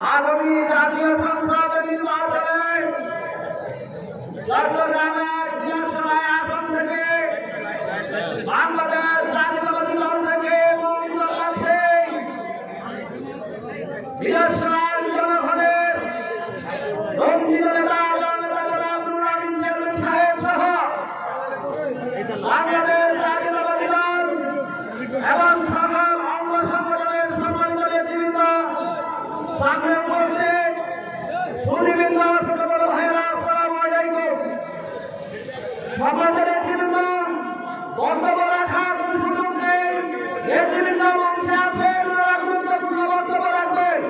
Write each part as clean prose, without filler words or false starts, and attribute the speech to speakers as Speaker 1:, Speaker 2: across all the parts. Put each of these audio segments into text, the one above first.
Speaker 1: আগামী জাতীয় সংসদ নির্বাচনে চট্টগ্রামের দিনাজপুর আসন থেকে বাংলাদেশ জাতীয়তাবাদী দল থেকে মনোনীত প্রার্থী দিনাজপুর জনগণের বঞ্চিত নেতা আব্দুল আলীম চেয়ারম্যান সাহেব সহ বাংলাদেশ জাতীয়তাবাদী দল এবং সকল অঙ্গ সংগঠনের সম্মানিত নেতৃবৃন্দ সামনে উপস্থিত সুধীবৃন্দ ছোট বড় ভাইয়েরা আসসালামু আলাইকুম। সমাজের নেতৃবৃন্দ বক্তব্য রাখার কোন সুযোগ নেই। নেতৃবৃন্দ মঞ্চে আছেন, ওনারা গুরুত্বপূর্ণ বক্তব্য রাখবেন।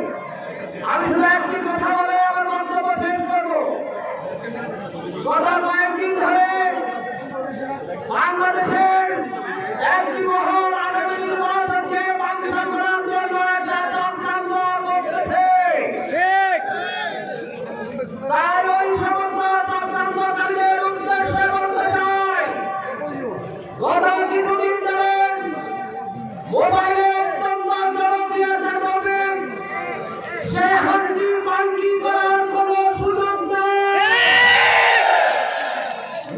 Speaker 1: আমি শুধু একটি কথা বলে আমার বক্তব্য শেষ করব। গত কয়েকদিন ধরে বাংলাদেশের একটি মহল আগামী নির্বাচনকে বাঞ্ছা করার জন্য একটা চক্রান্ত করতেছে। তাই ওই সমস্ত চক্রান্তকারীদের উদ্দেশ্যে বলতে চাই, গত কিছুদিন ধরে মোবাইলে অত্যন্ত জনপ্রিয় একটা টপিক, সে হাঙ্গি মাঙ্গি করার কোন সুযোগ নেই।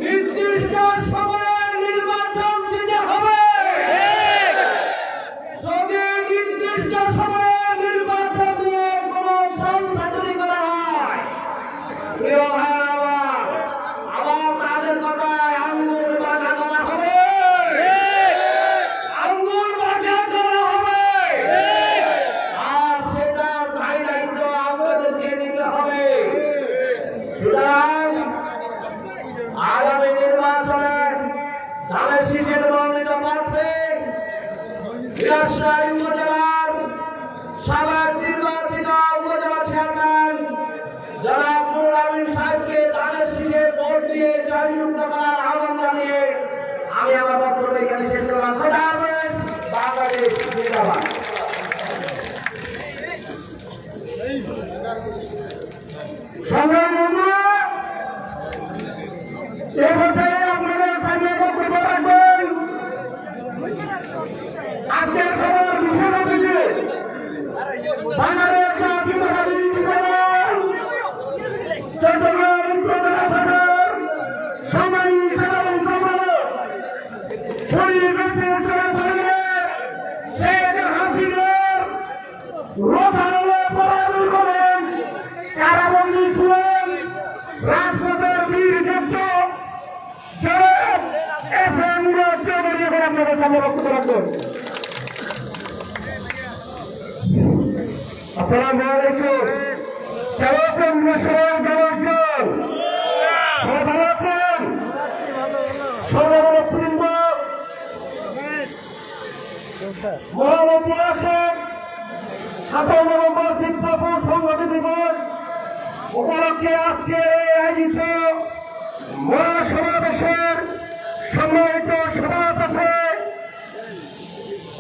Speaker 1: নির্দিষ্ট সময়ে নির্বাচন দিতে হবে। যদি নির্দিষ্ট সময়ে নির্বাচন দিয়ে কোন ছলচাতুরি করা হয়, প্রিয় ভাইরা আবার তাদের কথায় আঙ্গুল বাঁকা করা হবে, আঙ্গুল বাঁকা করা হবে। আর সেটা দায় দায়িত্ব আমাদেরকে নিতে হবে। সুতরাং আগামী নির্বাচনে ধানের শীষের মনোনীত প্রার্থী দিনাজপুর উপজেলার সাবেক নির্বাচিত উপজেলা চেয়ারম্যান জনাব আব্দুল আলীম সাহেবকে ধানের শীষের ভোট দিয়ে জয়যুক্ত করার আহ্বান জানিয়ে আমি আমার বক্তব্য এখানে শেষ করলাম। খোদা হাফেজ। বাংলাদেশ জিন্দাবাদ। সংগ্রামী বন্ধুরা, এ পর্যায়ে আপনাদের সামনে বক্তব্য রাখবেন আজকের সভার বিশেষ অতিথি বাংলাদেশ জাতীয়তাবাদী দল চট্টগ্রাম উপজেলা শাখার সম্মানিত সাধারণ সম্পাদক শহীদ শেখ হাসিনার রোষানলে পরাজয় করেন, কারাবন্দী ছিলেন রাজপথের বীর যোদ্ধ আপনাদের সামনে বক্তব্য রাখবেন। আসসালামু আলাইকুম। কেমন আছেন? সবাই ভালো আছেন? সর্ববৃন্দ মহান ঐতিহাসিক ৭ নভেম্বর বিপ্লব সংহতি দিবস উপলক্ষে আজকে আয়োজিত মহাসমাবেশের সম্মানিত সভাপতি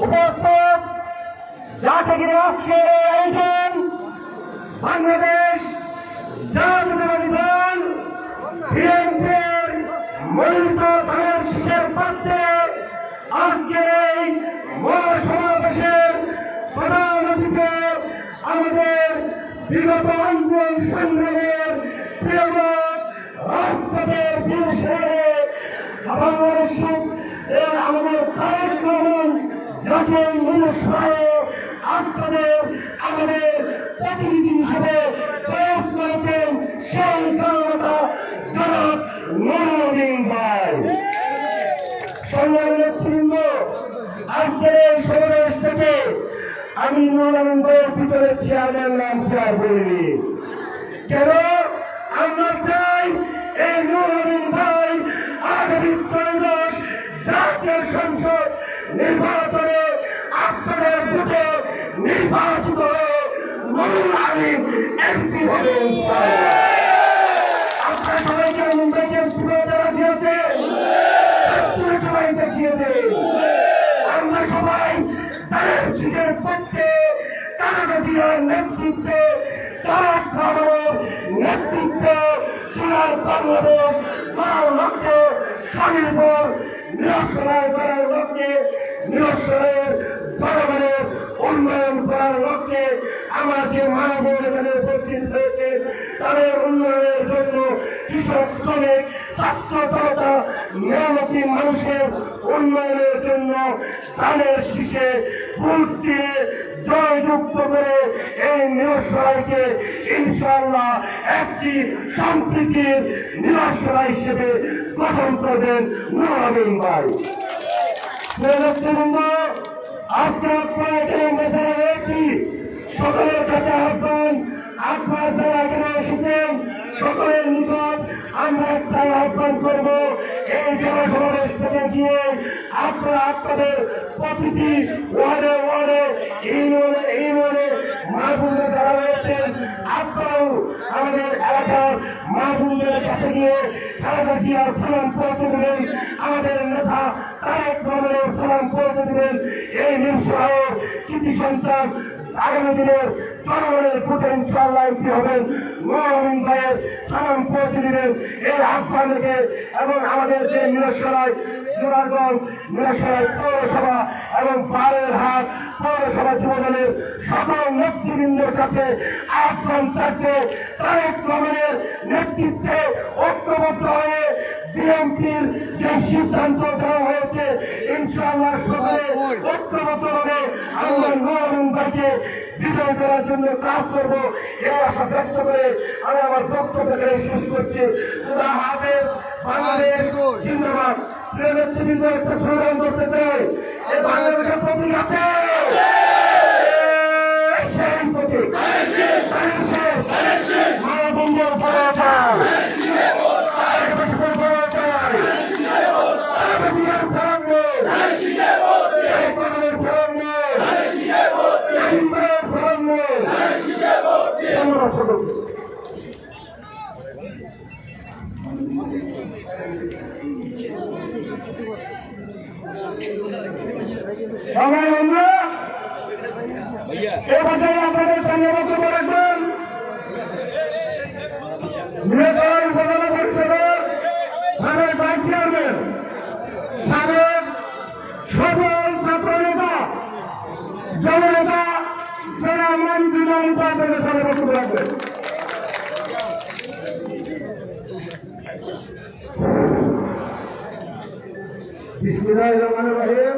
Speaker 1: উপস্থিত যাকে আজকে আয়োজন বাংলাদেশ জাতীয়তাবাদী দল বিএনপির মনোনীত ধানের শীষের প্রার্থী আজকের এই মহাসমাবেশের প্রধান অতিথি আমাদের বিগত আন্দোলন সংগ্রামের প্রিয় রাজপথের বীর আমাদের তারেক রহমান জাতীয় মনুষ্যায় আপনাদের আমাদের প্রতিনিধি হিসেবে প্রয়োগ করেছেন সেই জনতা জনাব নুরুদ্দিন ভাই। সংগ্রামী নেতৃবৃন্দ, আজকের এই সমাবেশ থেকে আমি নুরুদ্দিন ভাইয়ের ভিতরে চেয়ারম্যান নাম আর বলিনি। কেন? আমরা চাই এই নুরুদ্দিন ভাই আগামী ত্রয়োদশ জাতীয় সংসদ নির্বাচনে আপনাদের ভোটে নির্বাচিত হয়ে নুরুল আমিন এমপি হবেন। আপনারা সবাইকে মুম্বাইকে রাজি আছে, সবাই দেখিয়েছে। আমরা সবাই তাদের শীতের পক্ষে কানাডিয়ার নেতৃত্বে তারেক রহমানের নেতৃত্বে সোনার বাংলাদেশ করার লক্ষ্যে স্বনির্ভর নিরসনায় করার লক্ষ্যে নিরসনের জনগণের উন্নয়ন করার লক্ষ্যে
Speaker 2: আমার যে মা বোন এখানে উপস্থিত হয়েছে তাদের উন্নয়নের জন্য কৃষক শ্রমিক ছাত্র জনতা মেহনতি মানুষের উন্নয়নের জন্য ধানের শীষে ভোট দিয়ে জয়যুক্ত করে এই নিরসরাইকে ইনশাআল্লাহ একটি সম্প্রীতির নিরসরাই হিসেবে গঠন করবেন নুরুল আমিন ভাই। আপনার কয়েকটা রয়েছি সকলের কাছে আহ্বান, আপনারা যারা এখানে এসেছেন সকলের নিকট আমরা একটাই আহ্বান করব, এই জনসমাবেশ থেকে গিয়ে আপনারা আপনাদের প্রতিটি ওয়ার্ডে ওয়ার্ডে ইউনিয়নে মা বোনরা যারা রয়েছেন আপনারাও আমাদের এলাকার মা বোনদের কাছে গিয়ে খালেদা জিয়ার সালাম পৌঁছে দেবেন, আমাদের নেতা তারেক রহমানের সালাম পৌঁছে দেবেন। এই নিঃসহায়ের কৃতি সন্তান আগামী দিনের জনগণের ভোটে ইনশাআল্লাহ এমপি হবেন, নুরুল আমিন ভাইয়ের সালাম পৌঁছে দিবেন। এই আহ্বান রেখে এবং আমাদের যে মিরসরাই জোরারগঞ্জ মিরসরাই পৌরসভা এবং বারেরহাট পৌরসভা যুবদলের সকল নেতৃবৃন্দের কাছে আহ্বান থাকবে তারেক রহমানের নেতৃত্বে ঐক্যবদ্ধ হয়ে বিএনপির যে সিদ্ধান্ত দেওয়া হয়েছে ইনশাআল্লাহ সকলে ঐক্যবদ্ধভাবে আমরা নুরুল আমিন ভাইকে বিজয় করার জন্য কাজ করবো এই আশা ব্যক্ত করে আমি আমার বক্তব্যকে শেষ করছি। হাফেজ, বাংলাদেশ জিন্দাবাদ। প্রিয় নেতৃবৃন্দ একটা স্লোগান করতে চাই, এই বাংলাদেশের প্রতীক আছে, সেই প্রতীক মানববন্ধন করা যায়। সবাই আমরা এ পর্যায়ে আপনাদের সঙ্গে বক্তব্য রাখবেন মিরসরাই উপজেলা পরিষদের সাবেক ভাইস চেয়ারম্যান, সাবেক সফল ছাত্র নেতা, জননেতা যারা মন্ত্রী মমতা আপনাদের সঙ্গে বক্তব্য রাখবেন। বিসমিল্লাহির রহমানির রহিম।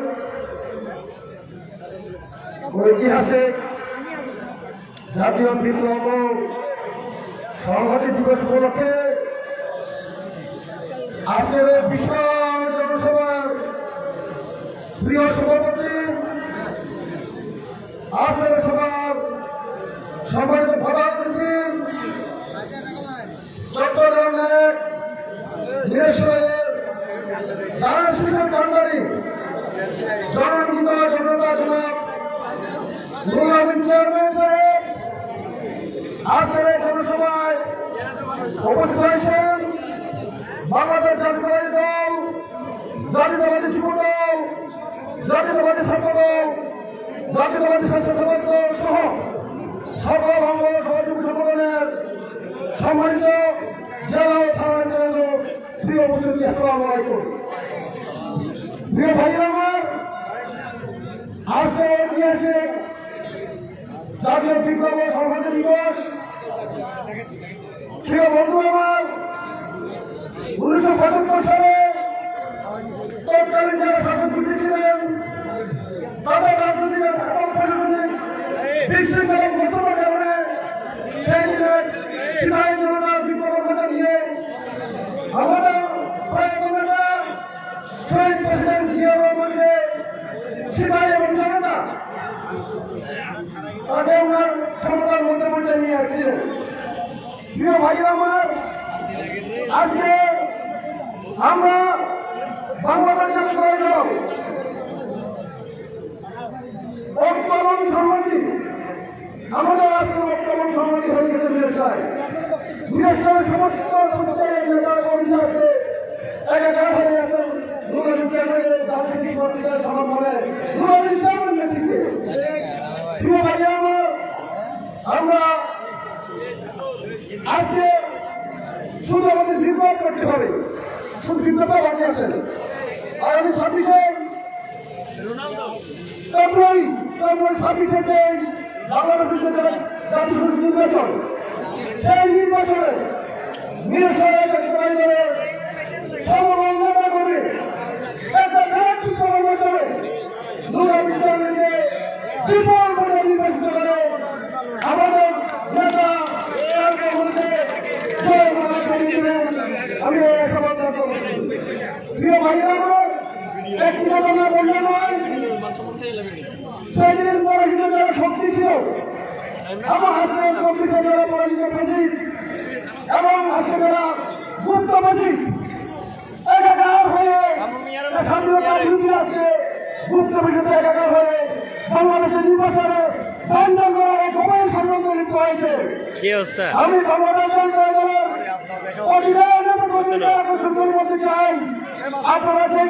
Speaker 2: ঐতিহাসিক জাতীয় বিপ্লব সংহতি দিবস উপলক্ষে আজকের বিশাল জনসভার প্রিয় সভাপতি, আজকের সভার সম্মানিত প্রধান অতিথি, চট্টগ্রামের মিরসরাইয়ের ধানের শীষের কান্ডারি জনগণ জনতা জনাব নুরুল আমিন চেয়ারম্যান সাহেব, আজকের এই জনসভায় উপস্থিত হয়েছেন বাংলাদেশ জাতীয়তাবাদী দল, জাতীয়তাবাদী যুব দল, জাতীয়তাবাদী ছাত্র দল, জাতীয়তাবাদী স্বেচ্ছাসেবক দল সহ সকল অঙ্গ সহযোগী সংগঠনের সম্মানিত জেলা ও থানার প্রিয় উপস্থিতি, আসসালামু আলাইকুম। প্রিয় ভাই আমার, আজকে ঐতিহাসিক জাতীয় বিপ্লব সংহতি দিবস। প্রিয় বন্ধু আমার, 1975 সালে তৎকালীন যারা শাসকগোষ্ঠী ছিলেন তাদের রাজনৈতিক এবং প্রশাসনিক বিশৃঙ্খলা বর্তমান কারণে সেই দিনের সিপাহী জনতার বিপ্লবের কথা নিয়ে আমাদের প্রয়োজনীয়তা শহীদ প্রেসিডেন্ট জিয়া রহমানকে সিপাহী এবং জনতা তাকে ওনার ক্ষমতার মধ্যে পর্যায়ে নিয়ে আসছিলেন। প্রিয় ভাই আমার, আজকে আমরা বাংলাদেশ জাতীয়তাবাদী দল ঐক্য এবং সংহতি, আমাদের আজকে ঐক্য এবং সংহতি হয়ে গেছে মিরসরাই সমস্ত নেতা কর্মী আছে, একাকার হয়ে আছেন নুরুল আমিন চেয়ারম্যানের জাতীয় পত্রিকার সমর্থনে নুরুল আমিন চেয়ারম্যান নেতৃত্বে। প্রিয় ভাই আমার, আমরা আজকে শুধু আমাদের বিপ্লব করতে হবে, শুধু বিপ্লব বাকি আছেন। আগামী 26শে ফেব্রুয়ারি 26শে বাংলাদেশের জাতীয় নির্বাচন, সেই নির্বাচনে সমন্বয় করে একটা ব্যক্তিত্ব নির্বাচনে নুরাবিদ্যালয়কে বিপুল ভোটে নির্বাচিত করে আমাদের নেতা আমি সমর্থন করছি। প্রিয় ভাইরা আমার, একটি ঘটনা বললে নয়, সেদিন পরাজিত যারা শক্তি ছিল আমার হাতে কম্পিউটার যারা পরাজিত ফজিত এবং আজকে যারা গুপ্ত ফজিত একাকার হয়ে স্বাধীনতা বিরোধী আছে গুপ্ত ফজিত একাকার হয়ে বাংলাদেশের নির্বাচনে বন্ধন করার এক উপায় ষড়যন্ত্র লিপ্ত হয়েছে। আমি বাংলাদেশ আকর্ষণ করতে চাই, আপনারা যে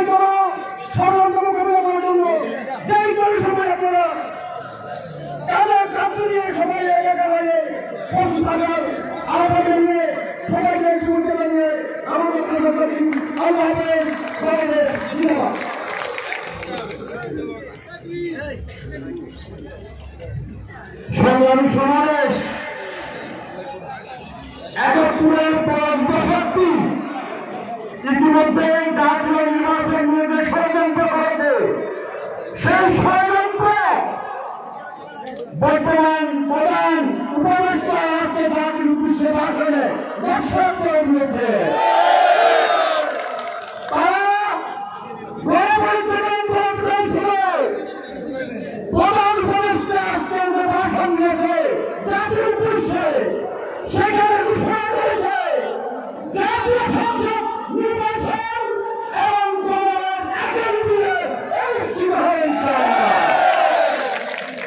Speaker 2: কোনো ষড়যন্ত্র মোকাবিলা করার জন্য যেই কোনো সময় আপনারা তাদের চাকরি নিয়ে সবাই একাকার হয়ে পশু থাকার আহ্বান নিয়ে সবাইকে শুভেচ্ছা জানিয়ে আমাদের আল্লাহ হাফেজ। ধন্যবাদ। সংগ্রামী সমাবেশ একাত্তরের ৫ দশকটি ইতিমধ্যে জাতীয় নির্বাচন নিয়ে যে ষড়যন্ত্র করেছে সেই ষড়যন্ত্র বর্তমান প্রধান উপদেষ্টা আজকে জাতির উদ্দেশ্যে ভাষণে নকশা করে দিয়েছে। তারা প্রধান উপদেষ্টা আজকে যে ভাষণ দিয়েছে জাতির উদ্দেশ্যে, সেখানে ঘোষণা করেছে জাতীয় সংসদ নির্বাচন এবং আগামী দিনে অনুষ্ঠিত হবে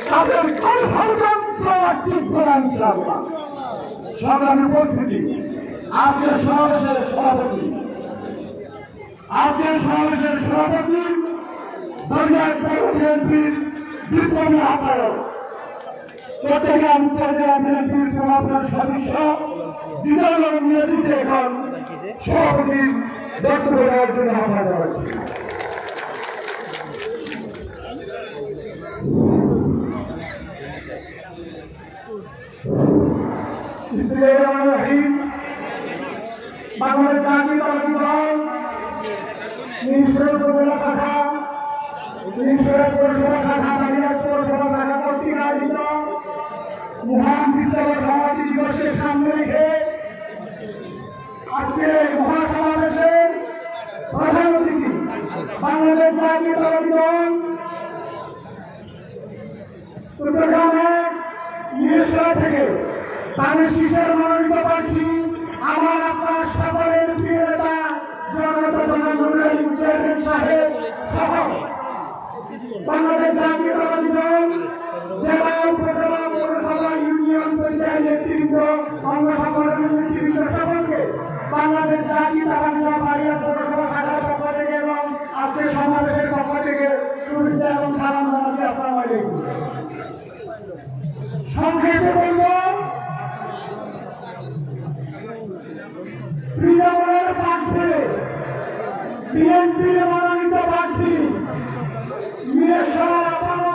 Speaker 2: তাদের কোন ষড়যন্ত্র টিকবে না ইনশাআল্লাহ। সংগ্রামী উপস্থিতি, আজকের সমাবেশের সভাপতি বিএনপির বিপ্লবী আহ্বায়ক, চট্টগ্রাম উত্তর জেলা বিএনপির প্রভাবশালী সদস্য দিদার নেতৃত্বে এখন সভাপতির বক্তব্য দেওয়ার জন্য আহ্বান করেছি। বাংলাদেশ জাতীয়তাবাদী দল উপজেলা শাখা পৌরসভা শাখা পৌরসভা শাখা কর্তৃক আয়োজিত মহান বিপ্লব সমাধি দিবসের সামনে রেখে আজকে মহাসমাবেশের প্রধান অতিথি বাংলাদেশ জাতীয়তাবাদী দল চট্টগ্রামের মিরেশ্বর থেকে তাদের শীষের মনোনীত প্রার্থী আমার আপনার সকলের প্রিয় নেতা জনতা জনাব চেয়ারম্যান সাহেব সহ বাংলাদেশ জাতীয়তাবাদী দল জেলা উপজেলা পৌরসভা ইউনিয়ন পর্যায়ের নেতৃবৃন্দ অঙ্গ সংগঠনের নেতৃবৃন্দ সকলকে বাংলাদেশ জাতীয়তাবাদী দল বাড়িয়া পৌরসভা শাখার পক্ষ থেকে এবং আজকের সমাবেশের পক্ষ থেকে শুভেচ্ছা এবং সালাম জানাচ্ছি। আসসালামু আলাইকুম। সংক্ষেপে বলব, তৃণমূলের প্রার্থী বিএনপির মনোনীত প্রার্থী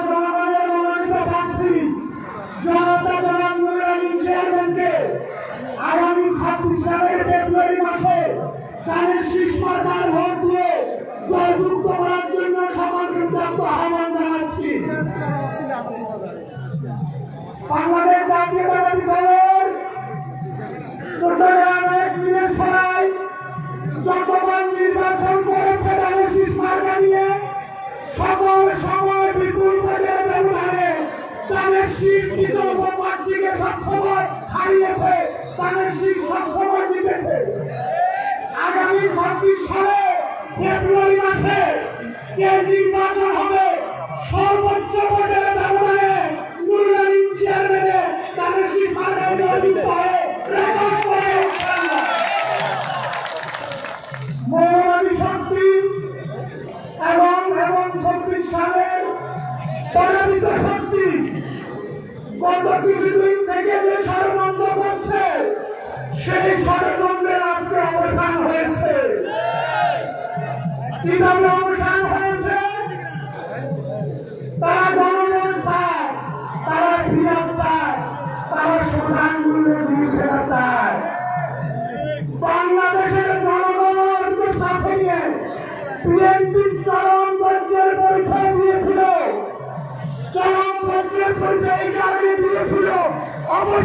Speaker 2: জনগণের মনোনীত প্রার্থী জনতা জনাব নুরানী চেয়ারম্যানকে আগামী ২৬ সালের ফেব্রুয়ারি মাসে তাদের শীষ মার্কার ভোট দিয়ে জয়যুক্ত করার জন্য সকলকে আহ্বান জানাচ্ছি। বাংলাদেশ জাতীয়তাবাদী দলের চট্টগ্রামের মিরেশ্বরায় যতবার নির্বাচন করেছে তাদের শীষ মার্কা নিয়ে সকল সময় বিপুল ভোটের ব্যবধানে তাদের শীষ বিকল্প প্রার্থীকে সবসময় হারিয়েছে, তাদের শীষ সবসময় জিতেছে। আগামী ২৬ সালে ফেব্রুয়ারি মাসে যে নির্বাচন হবে সর্বোচ্চ ভোটের ব্যবধানে নুরানী চেয়ারম্যানে তাদের শীষ মার্কায় নিয়োজিত হয়ে রেকর্ড করে মৌলবাদী শক্তি এবং ২৬ সালের পরাজিত শক্তি গত কিছুদিন থেকে যে ষড়যন্ত্র করছে সেই ষড়যন্ত্রের আজকে অবসান হয়েছে। কিভাবে অবসান হয়েছে? তারা জনগণ চায়, তারা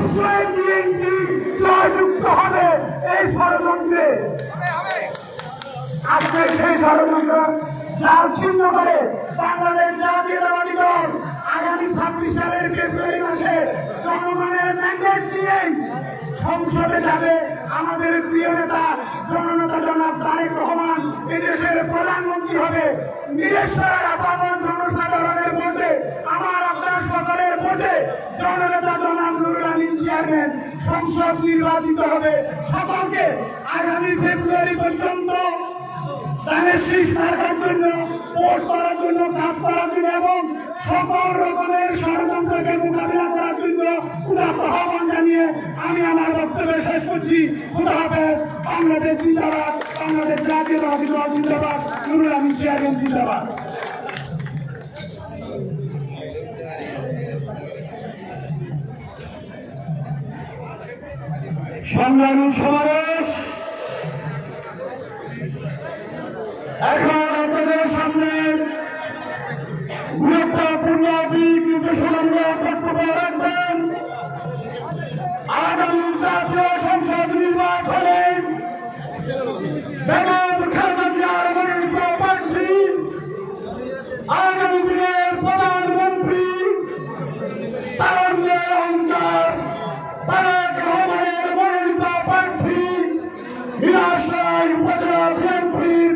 Speaker 2: অবশ্যই বিএনপি জয়যুক্ত হবে এই ষড়যন্ত্রে। আজকে সেই ষড়যন্ত্র যার ছিন্ন করে বাংলাদেশ জাতীয়তাবাদী দল আগামী 26 সালের ফেব্রুয়ারি মাসে জনগণের ম্যান্ডেট দিয়েই সংসদে যাবে। আমাদের প্রিয় নেতা জননেতা জনাব তারেক রহমান এদেশের প্রধানমন্ত্রী হবে। নিরেশ্বরের আপামর জনসাধারণের ভোটে, আমার আপনার সকলের ভোটে জননেতা জনাব নুরুল আমিন চেয়ারম্যান সংসদ নির্বাচিত হবে। সকলকে আগামী ফেব্রুয়ারি পর্যন্ত ধানের শীষ মার্কার জন্য ভোট করার জন্য, কাজ করার জন্য এবং সকল রকমের ষড়যন্ত্রকে মোকাবিলা করার জন্য উদাত্ত আহ্বান জানিয়ে আমি আমার বক্তব্য শেষ করছি। খুদা হাফেজ। বাংলাদেশ জিন্দাবাদ, বাংলাদেশ জাতীয়তাবাদী দল জিন্দাবাদ, নুরুল আমিন চেয়ারম্যান জিন্দাবাদ। সংগ্রামী সমাবেশ এখন আপনাদের সামনে গুরুত্বপূর্ণ দিক নির্দেশনামূলক বক্তব্য রাখবেন আগামী জাতীয় সংসদ নির্বাচনে বেগম খালেদা জিয়ার মনোনীত প্রার্থী, আগামী দিনের প্রধানমন্ত্রী, তারুণ্যের অহংকার তারেক রহমানের মনোনীত প্রার্থী, নিরাশয় উপজেলা বিএনপির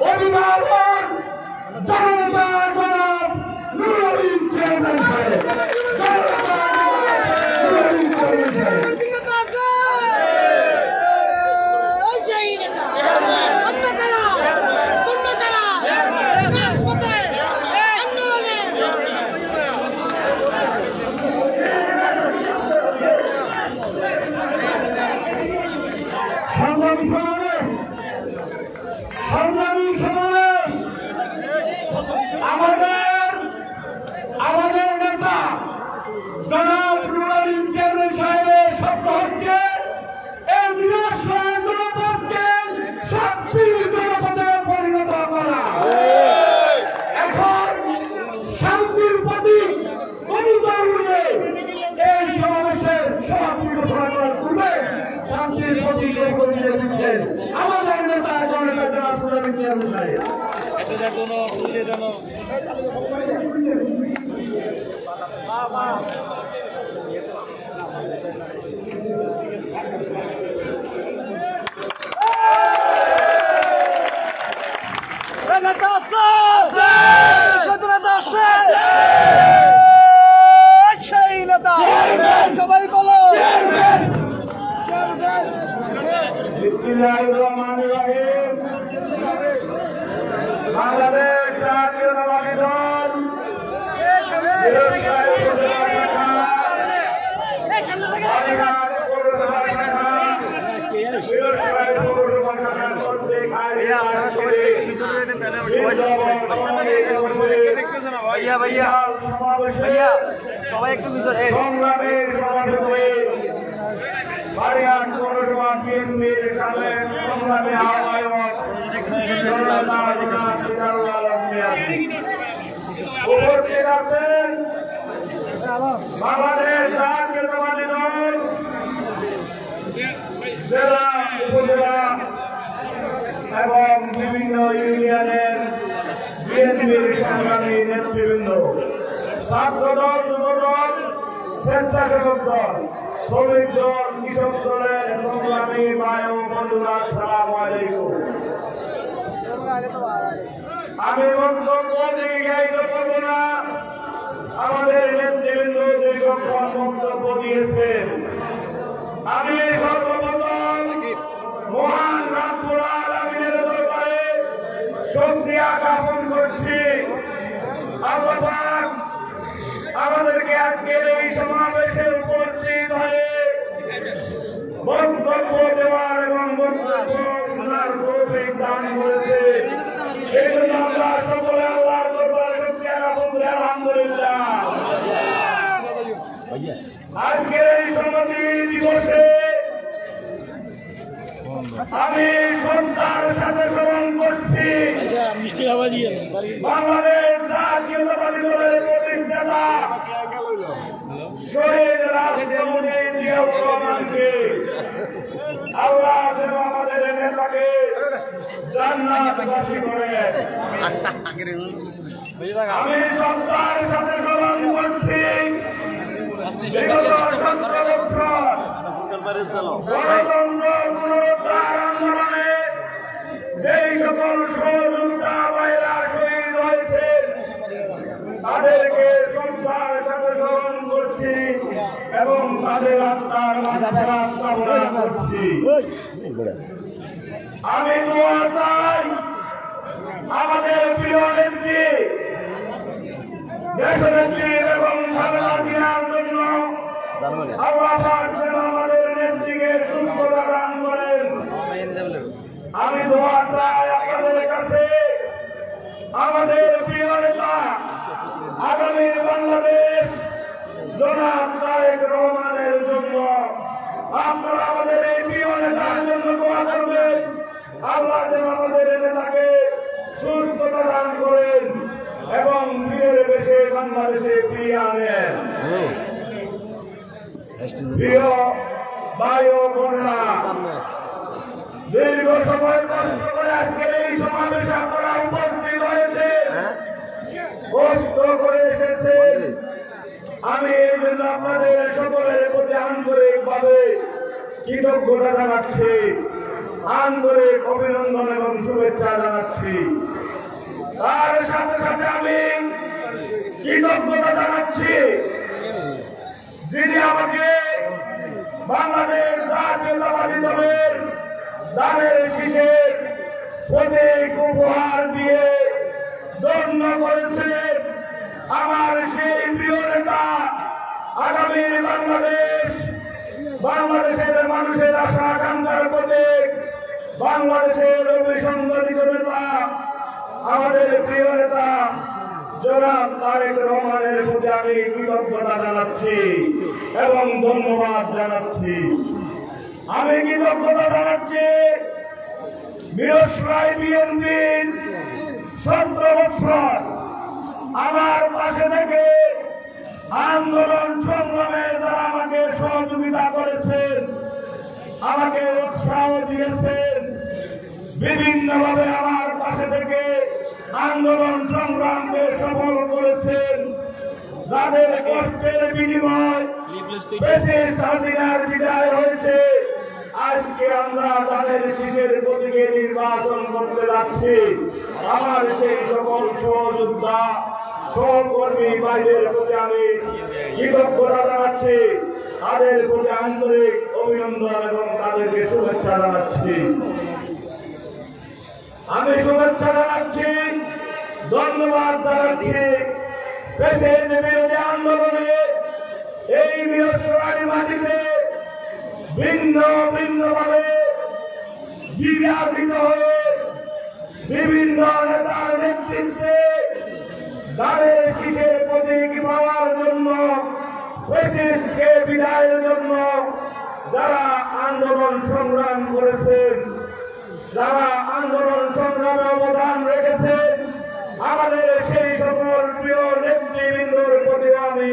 Speaker 2: অভিভাবক জননেতা জনাব নুরুল আমিন চেয়ারম্যান সাহেব। জননেতা নুরুল আমিন চেয়ারম্যান সাহেব। সংগ্রামী সমাবেশ আমাদের নেতা জনাব নুরুল আমিন চেয়ারম্যান সাহেবের স্বপ্ন হচ্ছে এই নিরাশ্রয় জনপদকে শান্তির জনপদে পরিণত করা। এখন শান্তির প্রতীক কবুতর উড়িয়ে এই সমাবেশের সমাপ্তি ঘোষণা করার পূর্বে শান্তির প্রতীক পরিচয় দিচ্ছেন আমাদের নেতা জননেতা জনাব নুরুল আমিন চেয়ারম্যান সাহেব।
Speaker 3: সবাই বলো
Speaker 2: বিসমিল্লাহির রহমানির রহিম। বাংলাদেশ জাতীয়তাবাদী দল নিরঞ্জন উপজেলা শাখা, বালিঘাট পৌরসভা শাখা, নিরঞ্জন পৌরসভা শাখা কর্তৃক
Speaker 3: সবাই একটু ভিতরে
Speaker 2: সংগ্রামের সভাপতি বালিঘাট পৌরসভা বিএনপির সাবেক সংগ্রামী আহ্বায়ক জননেতা জনাব ইজারুল আলম মিয়াজি। উপস্থিত আছেন বাংলাদেশ জাতীয়তাবাদী দল জেলা, উপজেলা এবং বিভিন্ন ইউনিয়নের বিএনপির সংগ্রামী নেতৃবৃন্দ, ছাত্র দল, যুব দল, স্বেচ্ছাসেবক দল, শ্রমিক দল, কৃষক দলের সংগ্রামী ভাই ও বন্ধুরা, আসসালামু আলাইকুম। আমি বক্তব্য দীর্ঘায়িত করব না। আমাদের নেতৃবৃন্দ দীর্ঘক্ষণ বক্তব্য দিয়েছেন। আমি সর্বপ্রথম মহান রব্বুল আলামিনের দরবারে শুকরিয়া জ্ঞাপন করছি। আল্লাহ পাক আমাদেরকে আজকের এই সমাবেশে উপস্থিত হয়ে বক্তব্য দেওয়ার এবং বক্তব্য শোনার তৌফিক দান করেছে। এই জন্য আমরা সকলে আল্লাহর দরবারে শুকরিয়া জ্ঞাপন করি, আলহামদুলিল্লাহ। আজকের এই সমাধি দিবসে আমি শ্রদ্ধার সাথে স্মরণ করছি বাংলাদেশ জাতীয়তাবাদী দলের প্রতিষ্ঠাতা শহীদ রাষ্ট্রপতি জিয়াউর রহমানকে আল্লাহ যেন আমাদের নেতাকে জান্নাতবাসী করেন। আমি সত্তার সাথে স্মরণ করছি বিগত 17 বছর গণতন্ত্র পুনরুদ্ধার আন্দোলনে যেই সকল সহযোদ্ধা ভাইরা শহীদ হয়েছে তাদেরকে শ্রদ্ধার সাথে স্মরণ করছি এবং তাদের আত্মার মাগফিরাত কামনা করছি। আমি দোয়া চাই আমাদের প্রিয় নেত্রী দেশনেত্রী এবং খালেদা জিয়ার জন্য আল্লাহ পাক যেন আমাদের নেত্রীকে সুস্থতা দান করেন। আমি দোয়া চাই আপনাদের কাছে আমাদের প্রিয় নেতা আগামীর বাংলাদেশ জনাব তারেক রহমানের জন্য আপনারা আমাদের এই প্রিয় নেতার জন্য দোয়া করবেন। আল্লাহ যেন আমাদের নেতাকে সুস্থতা দান করেন এবং ফিরে বেশে বাংলাদেশে ফিরিয়ে আনেন। প্রিয় ভাই ও বোনেরা, দীর্ঘ সময় কষ্ট করে আজকের এই সমাবেশে আপনারা উপস্থিত হয়েছে, কষ্ট করে এসেছেন। আমি এই জন্য আপনাদের সকলের প্রতি আন্তরিকভাবে কৃতজ্ঞতা জানাচ্ছি, আন্তরিক অভিনন্দন এবং শুভেচ্ছা জানাচ্ছি। তার সাথে সাথে আমি কৃতজ্ঞতা জানাচ্ছি যিনি আমাকে বাংলাদেশ জাতীয়তাবাদী দলের দানের শীষের প্রতীক উপহার দিয়ে ধন্য করেছেন। আমার সেই প্রিয় নেতা আগামীর বাংলাদেশের মানুষের আশা আকাঙ্ক্ষার প্রতীক, বাংলাদেশের অভিসংগঠিত নেতা, আমাদের প্রিয় নেতা জনাব তারেক রহমানের প্রতি আমি কৃতজ্ঞতা জানাচ্ছি এবং ধন্যবাদ জানাচ্ছি। আমি কৃতজ্ঞতা জানাচ্ছি বীরশ্রাই বিএনপির 17 বছর আমার পাশে থেকে আন্দোলন সংগ্রামে যারা আমাকে সহযোগিতা করেছেন, আমাকে উৎসাহ দিয়েছেন, বিভিন্নভাবে আমার পাশে থেকে আন্দোলন সংগ্রামকে সফল করেছেন, যাদের কষ্টের বিনিময় বেশি স্বাধীনার বিদায় হয়েছে, আজকে আমরা তাদের শীষের প্রতীকে নির্বাচন করতে যাচ্ছি। আমার সেই সকল সহযোদ্ধা সহকর্মী ভাইদের প্রতি আমি কৃতজ্ঞতা জানাচ্ছি, তাদের প্রতি আন্তরিক অভিনন্দন এবং তাদেরকে শুভেচ্ছা জানাচ্ছি। আমি শুভেচ্ছা জানাচ্ছি, ধন্যবাদ জানাচ্ছি পেশেন্ট বিরোধী আন্দোলনে এই বৃহস্পতিবার মাটিতে ভিন্ন ভিন্নভাবে বিভাজিত হয়ে বিভিন্ন নেতার নেতৃত্বে তাদের শীষের প্রতীক পাওয়ার জন্য, পেশেন্টকে বিদায়ের জন্য যারা আন্দোলন সংগ্রাম করেছেন, যারা আন্দোলন সংগ্রামে অবদান রেখেছেন, আমাদের সেই সকল প্রিয় নেতৃবৃন্দর প্রতি আমি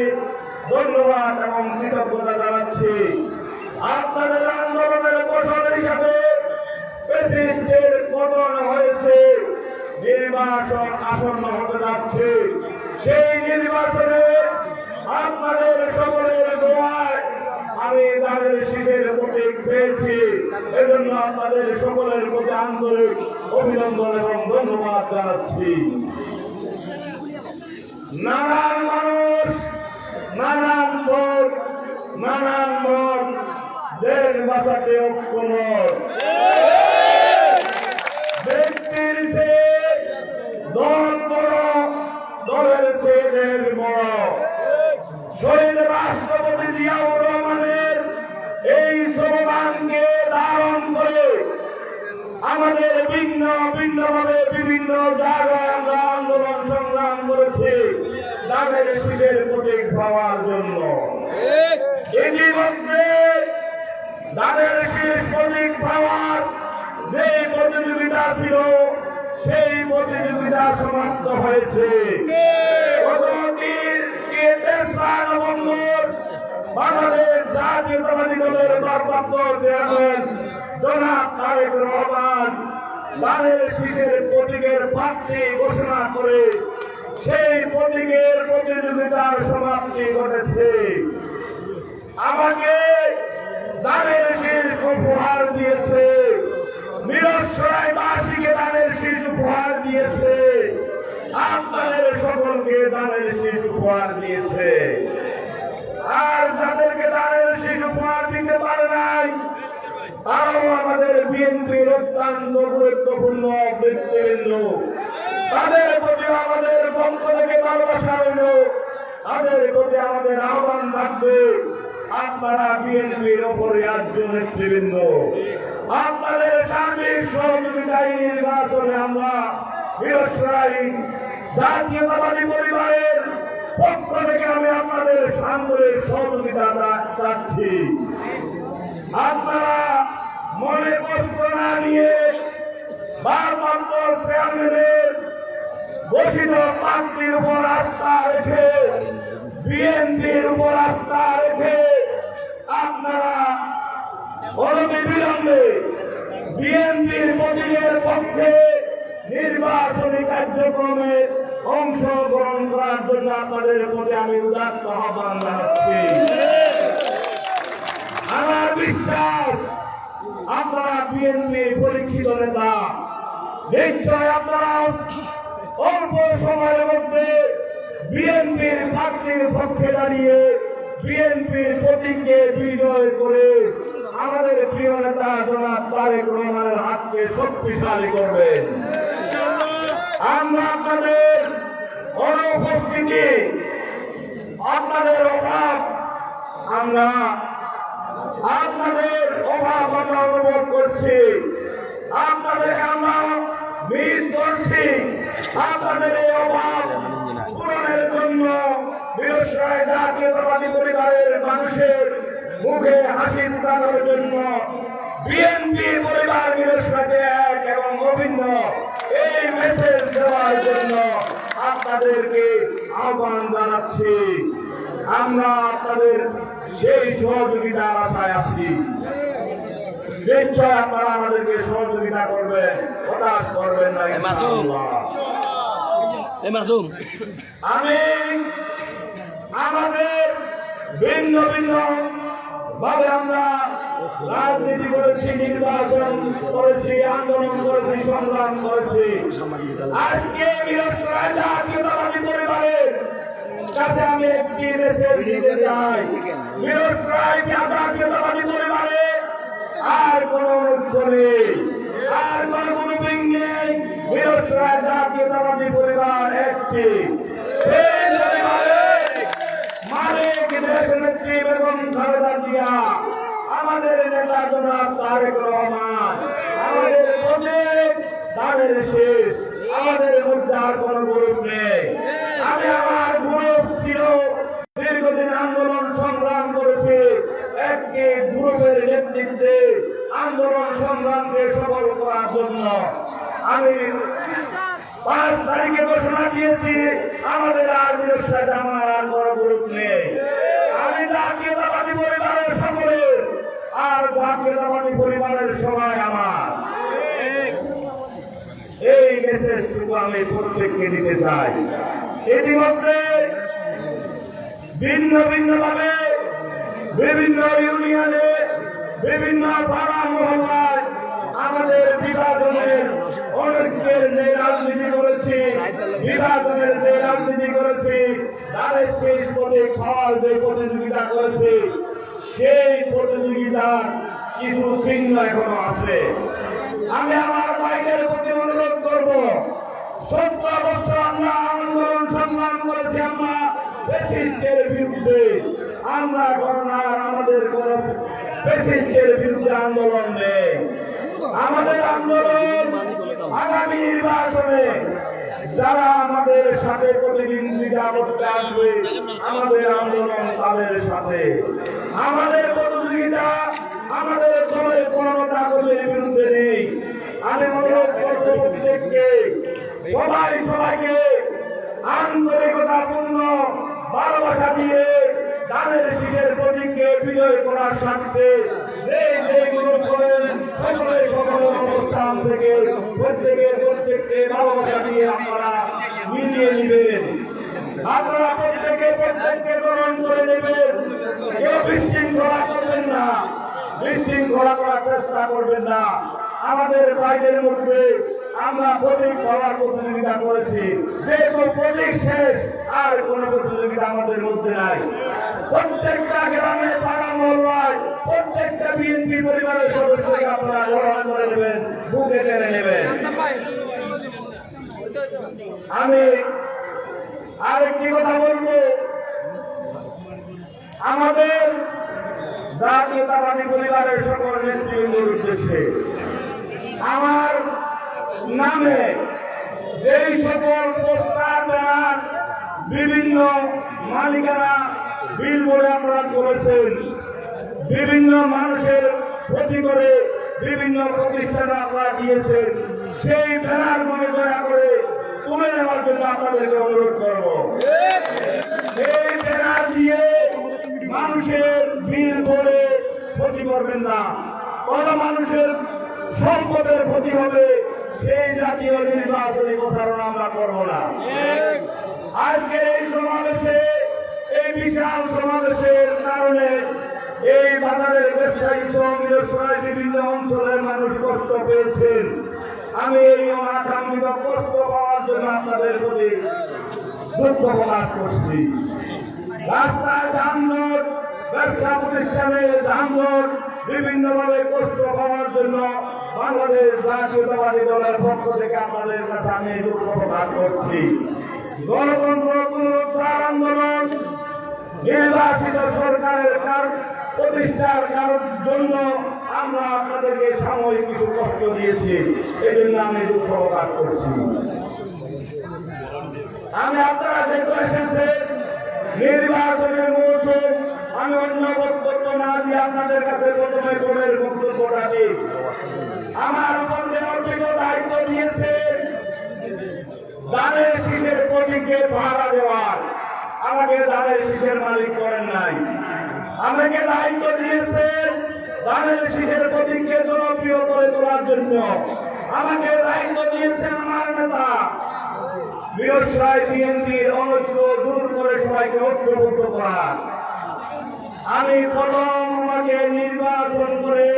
Speaker 2: ধন্যবাদ এবং কৃতজ্ঞতা জানাচ্ছি। আপনাদের আন্দোলনের ফসল হিসাবে প্রেসিডেন্টের পতন হয়েছে, নির্বাচন আসন্ন হতে যাচ্ছে। সেই নির্বাচনে আপনাদের সকলের দোয়ায় আমি তাদের শীষের প্রতীক পেয়েছি। এজন্য আপনাদের সকলের প্রতি আন্তরিক অভিনন্দন এবং ধন্যবাদ জানাচ্ছি। নানান মানুষ, নানান ভোট, নানান মত, দেশ বাঁচাতে ঐক্যমত। ব্যক্তির চেয়ে দল বড়, দলের চেয়ে দেশ বড়। শহীদ রাষ্ট্রপতি জিয়াউর রহমানের এই স্লোগানকে ধারণ করে আমাদের ভিন্ন ভিন্নভাবে বিভিন্ন জায়গায় আমরা আন্দোলন সংগ্রাম করেছি তাদের শীষের প্রতীক পাওয়ার জন্য। ইতিমধ্যে তাদের শীষ প্রতীক পাওয়ার যে প্রতিযোগিতা ছিল সেই প্রতিযোগিতা সমাপ্ত হয়েছে। গত 3 নভেম্বর বাংলাদেশ জাতীয়তাবাদী দলের ভারপ্রাপ্ত চেয়ারম্যান জনাব তারেক রহমান ধানের শীষের প্রতীকের প্রার্থী ঘোষণা করে সেই প্রতীকের প্রতিযোগিতার সমাপ্তি ঘটেছে। আমাকে ধানের শীষ উপহার দিয়েছে, মিরসরাইবাসীকে ধানের শীষ উপহার দিয়েছে, আপনাদের সকলকে ধানের শীষ উপহার দিয়েছে। আর যাদেরকে ধানের শীষ উপহার দিতে পারে নাই তারাও আমাদের বিএনপির অত্যন্ত গুরুত্বপূর্ণ ব্যক্তিবৃন্দ। তাদের প্রতি আমাদের পক্ষ থেকে ভালোবাসা রইল, তাদের প্রতি আমাদের আহ্বান থাকবে, আপনারা বিএনপির অপরিহার্য নেতৃবৃন্দ, আপনাদের সার্বিক সহযোগিতায় নির্বাচনে আমরা মিরসরাই জাতীয়তাবাদী পরিবারের পক্ষ থেকে আমি আপনাদের সামনের সহযোগিতা চাচ্ছি। আপনারা মনে কষ্ট না নিয়ে ভারপ্রাপ্ত চেয়ারম্যানের ঘোষিত প্রার্থীর উপর আস্থা রেখে, বিএনপির উপর আস্থা রেখে আপনারা অনতিবিলম্বে বিএনপির প্রতীকের পক্ষে নির্বাচনী কার্যক্রমে অংশগ্রহণ করার জন্য আপনাদের প্রতি আমি উদাত্ত আহ্বান জানাচ্ছি। আমার বিশ্বাস আপনারা বিএনপি পরীক্ষিত নেতা, নিশ্চয় আপনারা অল্প সময়ের মধ্যে বিএনপির প্রার্থীর পক্ষে দাঁড়িয়ে বিএনপির প্রতীককে বিজয় করে আমাদের প্রিয় নেতা জনাব তারেক রহমানের হাতকে শক্তিশালী করবেন। আমরা আপনাদের অনুপস্থিতি, আপনাদের অভাব, আমরা আপনাদের অভাব আমরা অনুভব করছি, আপনাদেরকে আমরা মিস করছি। আপনাদের এই অভাব পূরণের জন্য মিরসরাই জাতীয়তাবাদী পরিবারের মানুষের মুখে হাসি ফুটানোর জন্য বিএনপি পরিবার মিরসরাইতে এক এবং অভিন্ন এই মেসেজ দেওয়ার জন্য আপনাদেরকে আহ্বান জানাচ্ছি। আমরা আপনাদের সেই সহযোগিতার আশায় আছি। নিশ্চয় আপনারা আমাদেরকে সহযোগিতা করবেন, হতাশ করবেন না ইনশাআল্লাহ। আমি আমাদের ভিন্ন ভিন্ন ভাবে আমরা রাজনীতি করেছি, নির্বাচন করেছি, আন্দোলন করেছি, সংগ্রাম করেছি। আজকে মিরসরাই জাতীয়তাবাদী পরিবারের কাছে আমি একটি মেসেজ দিতে চাই। মিরসরাই জাতীয়তাবাদী পরিবারে আর কোন মুখ্য নেই, আর কোন গ্রুপিং নেই। মিরসরাই জাতীয়তাবাদী পরিবার একটি, সেই পরিবারে মালিক দেশনেত্রী বেগম খালেদা জিয়া, আমাদের নেতা জনাব তারেক রহমান, আমাদের প্রতীক ধানের শীষ, আমাদের মধ্যে আর কোন গ্রুপ নেই। আমি আমার গ্রুপ ছিল, দীর্ঘদিন আন্দোলন সংগ্রাম করেছি, একটি গ্রুপের নেতৃত্বে আন্দোলন সংগ্রামকে সফল করার জন্য আমি 5 তারিখে ঘোষণা দিয়েছি আমাদের আর মিরসরাই আমার আর বড় গ্রুপ নেই। আমি জাতীয়তাবাদী পরিবারের সকলের, আর জাতীয়তাবাদী পরিবারের সবাই আমার। এই মেসেজটুকু আমি প্রত্যেককে দিতে চাই। ইতিমধ্যে ভিন্ন ভিন্ন ভাবে বিভিন্ন ইউনিয়নে, বিভিন্ন পাড়া মহল্লায় আমাদের বিভাজনের অনেকের যে রাজনীতি করেছি, বিভাজনের যে রাজনীতি করেছি, তাদের সেই প্রতীক পাওয়ার যে প্রতিযোগিতা করেছি, সেই প্রতিযোগিতার কিছু চিহ্ন এখনো আছে। আমি আমার ভাইদের প্রতি অনুরোধ করব, 17 বছর আমরা আন্দোলন সংগ্রাম করেছি, আমরা ফ্যাসিস্টের বিরুদ্ধে। আমরা এখন আর আমাদের কোন ফ্যাসিস্টের বিরুদ্ধে আন্দোলন নেই। আমাদের আন্দোলন আগামী নির্বাচনে যারা আমাদের সাথে প্রতিদ্বন্দ্বিতা করতে আসবে, আমাদের আন্দোলন তাদের সাথে। আমাদের প্রতিযোগিতা আমাদের দলের প্রণতা কর্মীর বিরুদ্ধে নেই। আমি অনুরোধ করব প্রত্যেককে, সবাইকে আন্তরিকতাপূর্ণ ভালোবাসা দিয়ে তাদের শীষের প্রতীককে বিজয় করার স্বার্থে যে গ্রুপ করেন সকলের অবস্থান থেকে প্রত্যেককে ভালোবাসা দিয়ে আপনারা মিলিয়ে নেবেন। আপনারা প্রত্যেককে গ্রহণ করে নেবেন। কেউ বিশৃঙ্খলা করবেন না, বিশৃঙ্খলা করার চেষ্টা করবেন না। আমাদের ভাইদের মধ্যে আমরা প্রতীক হওয়ার প্রতিযোগিতা করেছি, যেহেতু প্রতীক শেষ আর কোন প্রতিযোগিতা আমাদের মধ্যে নাই। প্রত্যেকটা গ্রামে পাড়া মহল্লায় প্রত্যেকটা বিএনপি পরিবারের সদস্যকে আপনারা গ্রহণ করে নেবেন, বুকে টেনে নেবেন। আমি আরেকটি কথা বলবো, আমাদের জাতীয়তাবাদী পরিবারের সকল নেতৃবৃন্দের উদ্দেশ্যে আমার নামে যেই সকল পোস্টার ব্যানার বিভিন্ন মালিকানা বিলবোর্ডে আপনারা করেছেন, বিভিন্ন মানুষের ক্ষতি করে বিভিন্ন প্রতিষ্ঠানে আপনারা দিয়েছেন, সেই ব্যানারগুলি দয়া করে তুলে নেওয়ার জন্য আপনাদেরকে অনুরোধ করব। এই ব্যানার দিয়ে মানুষের বিল বলে ক্ষতি করবেন না, কোন মানুষের সম্পদের ক্ষতি হবে সেই জাতীয় নির্বাচনী প্রচারণা আমরা করব না। আজকের এই সমাবেশে, এই বিশাল সমাবেশের কারণে এই বাজারের ব্যবসায়ী সহ বিভিন্ন অঞ্চলের মানুষ কষ্ট পেয়েছেন। আমি এই অনাকাঙ্ক্ষিত কষ্ট পাওয়ার জন্য আপনাদের প্রতি দুঃখ প্রকাশ করছি। রাস্তায় যানজট, ব্যবসা প্রতিষ্ঠানে যানজট, বিভিন্নভাবে কষ্ট পাওয়ার জন্য বাংলাদেশ জাতীয়তাবাদী দলের পক্ষ থেকে আপনাদের কাছে আমি দুঃখ প্রকাশ করছি। গণতন্ত্র পুনরুদ্ধার আন্দোলন নির্বাচিত সরকারের প্রতিষ্ঠার কারোর জন্য আমরা আপনাদেরকে সাময়িক কিছু কষ্ট দিয়েছি, এই জন্য আমি দুঃখ প্রকাশ করছি। আমি আপনারা যেহেতু এসেছেন নির্বাচনের মৌসুম, আমি অন্য বক্তব্য না দিয়ে আপনাদের কাছে প্রথমে কোনের বক্তব্যটা দিই। আমার উপর যে অর্পিত দায়িত্ব দিয়েছে ধানের শীষের প্রতীককে ভাড়া দেওয়ার, আমাকে ধানের শীষের মালিক করেন নাই। আমাকে দায়িত্ব দিয়েছেন ধানের শীষের প্রতীককে জনপ্রিয় করে তোলার জন্য। আমাকে দায়িত্ব দিয়েছেন আমার নেতা বীরশ্রায় বিএনপির অনৈক্য দূর করে সবাইকে ঐক্যবদ্ধ করার। আমি প্রথম আমাকে নির্বাচন করে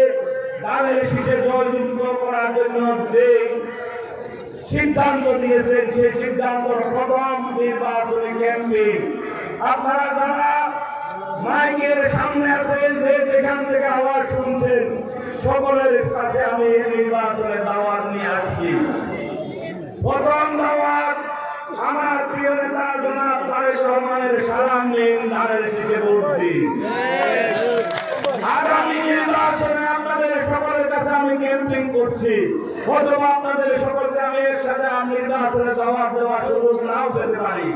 Speaker 2: ধানের শীষে জয়যুক্ত করার জন্য যে সিদ্ধান্ত দিয়েছেন, সেই সিদ্ধান্ত প্রথম নির্বাচনী ক্যাম্পেইন। আপনারা যারা মাইকের সামনে আছেন, যে যেখান থেকে আওয়াজ শুনছেন, সকলের কাছে আমি নির্বাচনের দাওয়াত নিয়ে আসছি। প্রথম দাওয়াত আমার প্রিয় নেতা জনাব তারেক রহমানের সালাম নিন, ধানের শীষে ভোট দিন। আগামী নির্বাচনে আপনাদের সকলের কাছে আমি ক্যাম্পেইন করছি, অথবা আপনাদের সকলকে আমি একসাথে নির্বাচনে দাওয়াত দেওয়ার সুযোগ নাও পেতে পারি।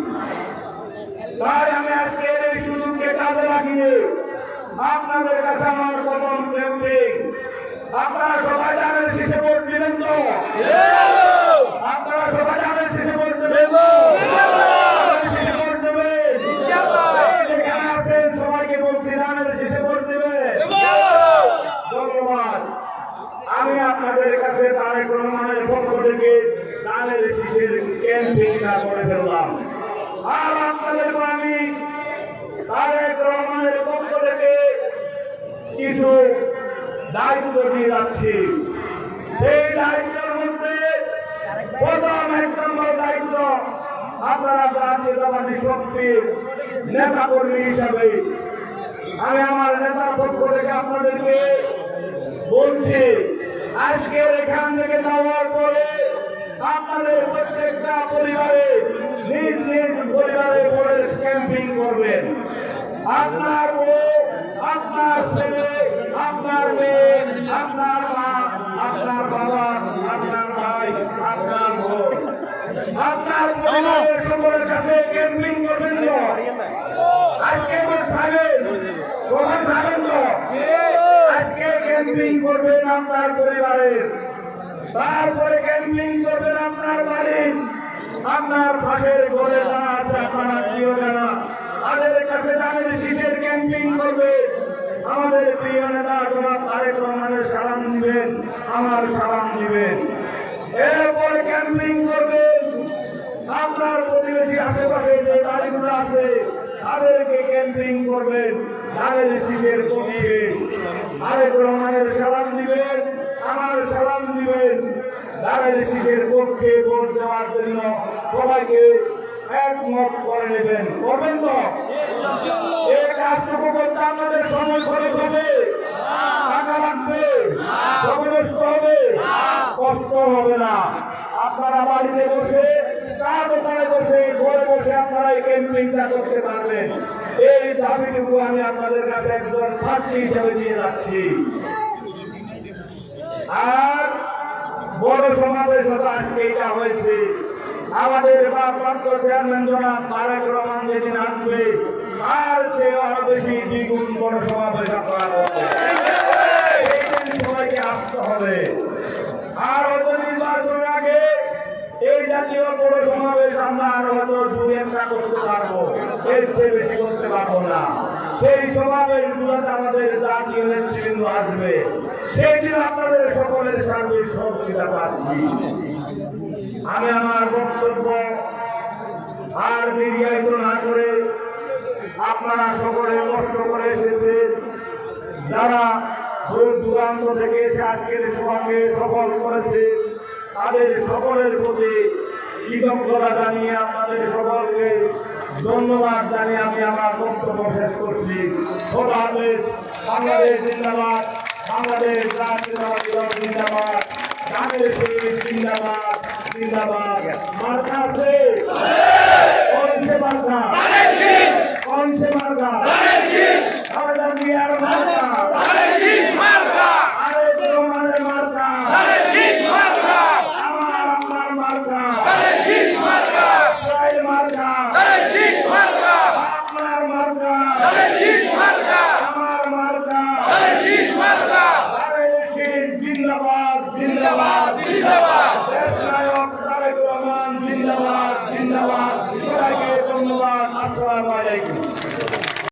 Speaker 2: তাই আমি আজকে এই সুযোগকে কাজে লাগিয়ে আপনাদের কাছে আমার প্রথম ক্যাম্পেইন। আপনারা সবাই ধানের শীষে ভোট দিবেন তো? আপনারা সবাই ধানের শীষে ভোট দেবেন? সবাইকে বলছি ধানের শীষে ভোট দেবেন। ধন্যবাদ। আমি আপনাদের কাছে তারেক রহমানের পক্ষ থেকে ধানের শীষের ক্যাম্পেইনটা করে ফেললাম। আর আপনাদেরকে আমি তারেক রহমানের পক্ষ থেকে কিছু দায়িত্ব দিয়ে যাচ্ছি। সেই দায়িত্বের মধ্যে প্রথম 1 নম্বর দায়িত্ব, আপনারা জাতীয়তাবাদী শক্তির নেতা কর্মী হিসাবে আমি আমার নেতার পক্ষ থেকে আপনাদেরকে বলছি, আজকের এখান থেকে যাওয়ার পরে আপনাদের প্রত্যেকটা পরিবারে নিজ নিজ পরিবারে পরে ক্যাম্পিং করবেন। আপনার বউ, আপনার ছেলে, আপনার মেয়ে, আপনার মা, আপনার বাবা, আপনার ভাই, আপনার বোন, আপনার পরিবারের সকলের কাছে ক্যাম্পিং করবেন তো? আজকে থাকবেন, সবাই থাকবেন তো? আজকে ক্যাম্পিং করবেন আপনার পরিবারের, তারপরে ক্যাম্পিং করবেন আপনার বাড়ির, আপনার পাশের ঘরে যারা আছে, আপনার আত্মীয় যারা,
Speaker 1: তাদের কাছে ধানের শীষের ক্যাম্পিং করবে। আমাদের প্রিয় নেতা জনাব তারেক রহমানের সালাম দিবেন, আমার সালাম দিবেন। এরপরে ক্যাম্পিং করবেন আপনার প্রতিবেশী আশেপাশে যে বাড়িগুলো আছে তাদেরকে ক্যাম্পিং করবেন ধানের শীষের পক্ষে। তারেক রহমানের সালাম দিবেন, আমার সালাম দিবেন। ধানের শীষের পক্ষে ভোট দেওয়ার জন্য সবাইকে একমত করে নেবেন। করবেন তো? এই কাজটুকু করতে আমাদের সময় খরচ হবে, টাকা লাগবে, সময় নষ্ট হবে, কষ্ট হবে না। আপনারা বাড়িতে বসে, চার দোকানে বসে, ঘরে বসে আপনারা এই ক্যাম্পিংটা করতে পারবেন। এই দাবিটুকু আমি আপনাদের কাছে একজন প্রার্থী হিসেবে নিয়ে যাচ্ছি। আর বড় সমাবেশ হতো আজকে এটা হয়েছে। আমাদের ভারপ্রাপ্ত চেয়ারম্যান জনাব তারেক রহমান যেদিন আসবে তার চেয়ে আরো বেশি দ্বিগুণ বড় সমাবেশ আপনারা করবেন। এই দিন সবাইকে আসতে হবে। আর হয়তো নির্বাচনের আগে এই জাতীয় বড় সমাবেশ আমরা আরো হয়তো দুই একটা করতে পারবো, এর চেয়ে বেশি করতে পারবো না। সেই সমাবেশ গুলোতে আমাদের জাতীয় নেতৃবৃন্দ আসবে, সেই দিন আপনাদের সকলের সার্বিক সহযোগিতা পাচ্ছি। আমি আমার বক্তব্য আর দীর্ঘায়িত না করে আপনারা সকলে কষ্ট করে এসেছে, যারা দূর দূরান্ত থেকে এসে আজকের সভাকে সফল করেছে তাদের সকলের প্রতি কৃতজ্ঞতা জানিয়ে আপনাদের সকলকে ধন্যবাদ জানিয়ে আমি আমার বক্তব্য শেষ করছি। খোদা হাফেজ। বাংলাদেশ জিন্দাবাদ, বাংলাদেশ জাতীয়তাবাদী দল জিন্দাবাদ, ধানের শীষ জিন্দাবাদ, জিন্দাবাদ। মার্কা আছে? কোন সে মার্কা? কোন সে মার্কা? খালেদা জিয়ার মার্কা।